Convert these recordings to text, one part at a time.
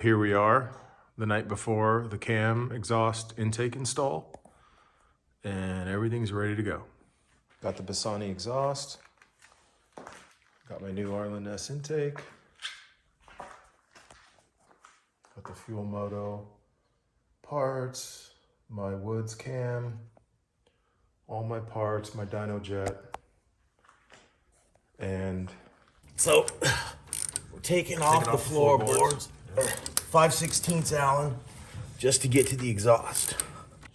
Here we are, the night before the cam exhaust intake install, and everything's ready to go. Got the Bassani exhaust, got my new Arlen Ness intake, got the fuel Moto parts, my Woods cam, all my parts, my Dynojet, and so we're taking off the floorboards. 5/16 Allen, just to get to the exhaust.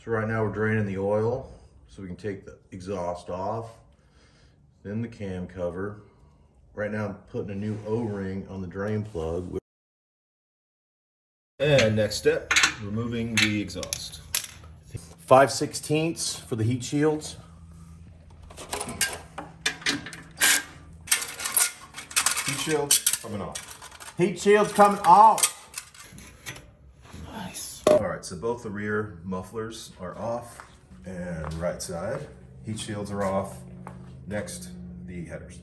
So right now we're draining the oil so we can take the exhaust off, then the cam cover. Right now I'm putting a new O-ring on the drain plug. And next step, removing the exhaust. 5/16 for the heat shields. heat shield coming off. Heat shields coming off. Nice. All right, so both the rear mufflers are off, and right side heat shields are off. Next, the headers.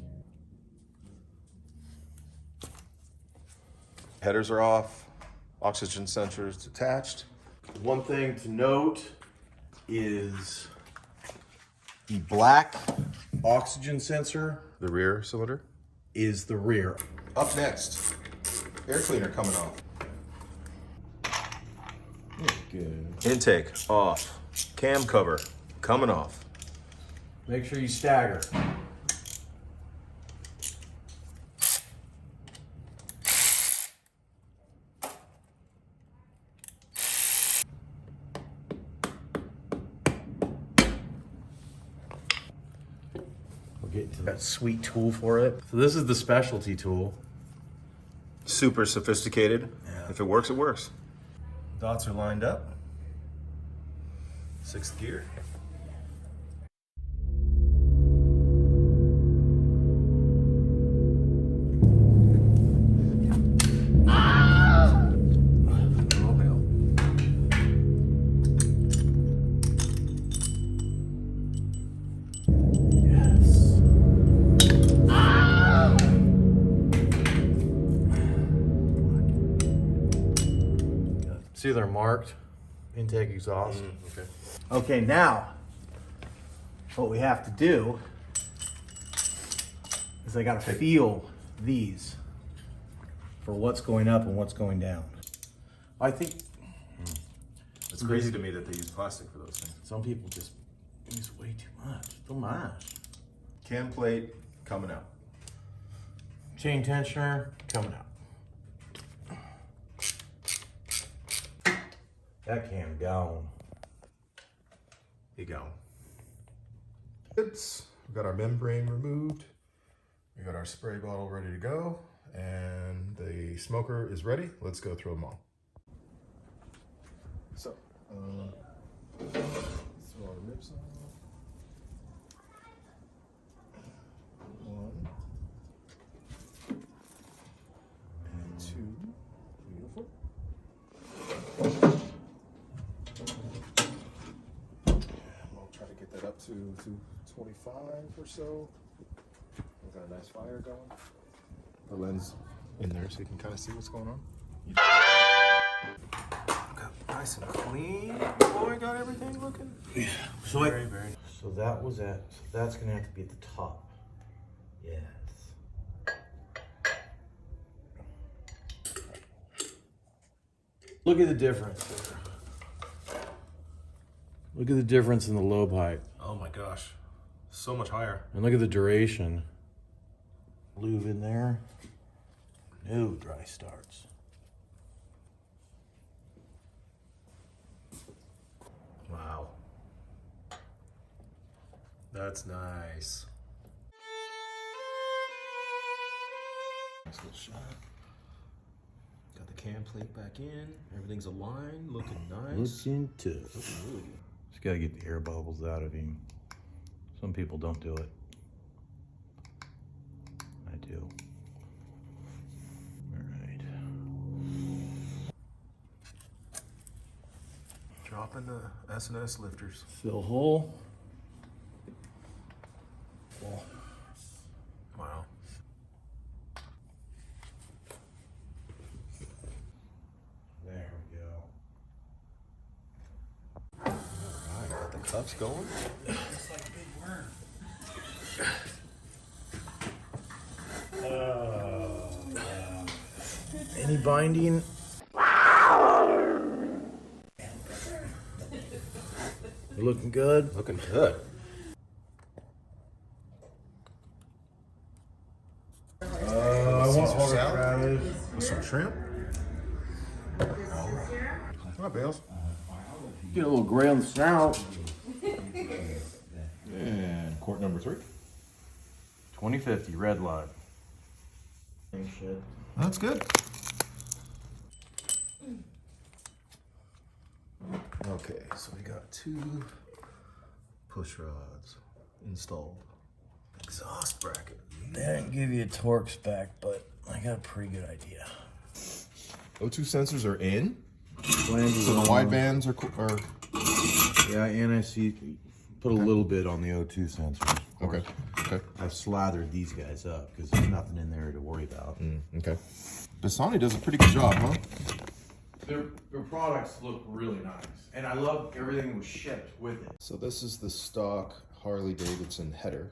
Headers are off, oxygen sensors attached. One thing to note is the black oxygen sensor The rear cylinder. is the rear. Up next, air cleaner coming off. Good. Intake off. Cam cover coming off. Make sure you stagger. We'll get to that sweet tool for it. So this is the specialty tool. Super sophisticated. Yeah. If it works, it works. Dots are lined up. 6th gear. See, they're marked. Intake, exhaust. Okay. Okay, now what we have to do is I gotta feel these for what's going up and what's going down. I think It's crazy to me that they use plastic for those things. some people just use way too much. Too much. Cam plate coming out. Chain tensioner coming out. That cam gone. You go. We got our membrane removed. We got our spray bottle ready to go, and the smoker is ready. Let's go through them all. So, throw our ribs on. 1 and 2. Beautiful. I'll try to get that up to 25 or so. We've got a nice fire going. The lens in there so you can kind of see what's going on. Got nice and clean. Boy, got everything looking. Yeah. So very, very. So that was at. So that's gonna have to be at the top. Yes. Look at the difference. Look at the difference in the lobe height. Oh my gosh, so much higher. And look at the duration. Lube in there. No dry starts. Wow. That's nice. Nice little shot. Got the cam plate back in. Everything's aligned, looking nice. Looking tough. Just gotta get the air bubbles out of him. Some people don't do it. I do. All right. Dropping the S&S lifters. Fill hole. Full. Wow. Cuffs going. It's like a big worm. Any binding? You looking good? Looking good. I want salad with some shrimp. Hi, Bales. Get a little gray on the snout. And quart number 3. 2050 red line. Shit. That's good. Okay, so we got 2 push rods installed. Exhaust bracket. They didn't give you a torque spec, but I got a pretty good idea. O2 sensors are in. Flanges So the on wide them. bands are Yeah, and I see. Put a little bit on the O2 sensors. okay. Okay. I've slathered these guys up because there's nothing in there to worry about. Okay. Bassani does a pretty good job, huh? Their products look really nice, and I love everything that was shipped with it. So this is the stock Harley Davidson header.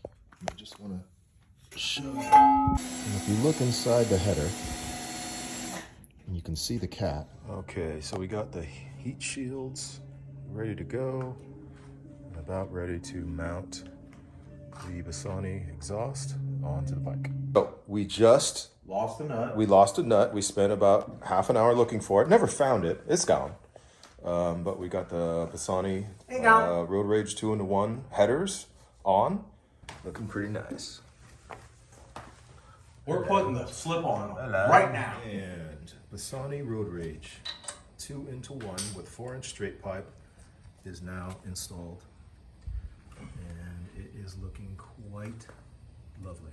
I just want to show you. And if you look inside the header, you can see the cat. Okay, so we got the heat shields ready to go. And about ready to mount the Bassani exhaust onto the bike. So we just Lost the nut. lost a nut. We spent about half an hour looking for it. Never found it. It's gone. But we got the Bassani Road Rage 2-in-1 headers on. Looking pretty nice. We're putting the slip on right now. And Bassani Road Rage 2-in-1 with 4-inch straight pipe is now installed. And it is looking quite lovely.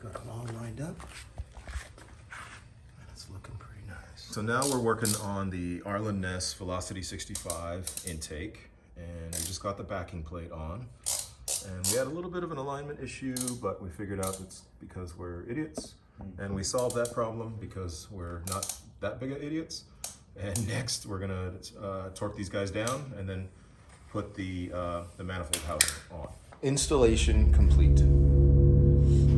Got them all lined up. And it's looking pretty nice. So now we're working on the Arlen Ness Velocity 65 intake. And we just got the backing plate on. And we had a little bit of an alignment issue, but we figured out it's because we're idiots. And we solved that problem because we're not that big of idiots. And next we're gonna torque these guys down and then put the manifold housing on. Installation complete.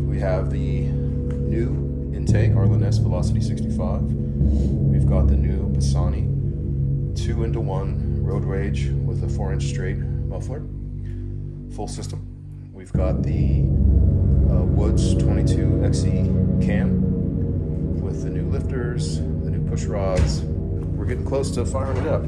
We have the new intake, Arlen Ness Velocity 65. We've got the new Bassani 2-in-1 Road Rage with a 4-inch straight muffler. Full system. We've got the Woods 22XE cam with the new lifters, the new push rods. We're getting close to firing it up.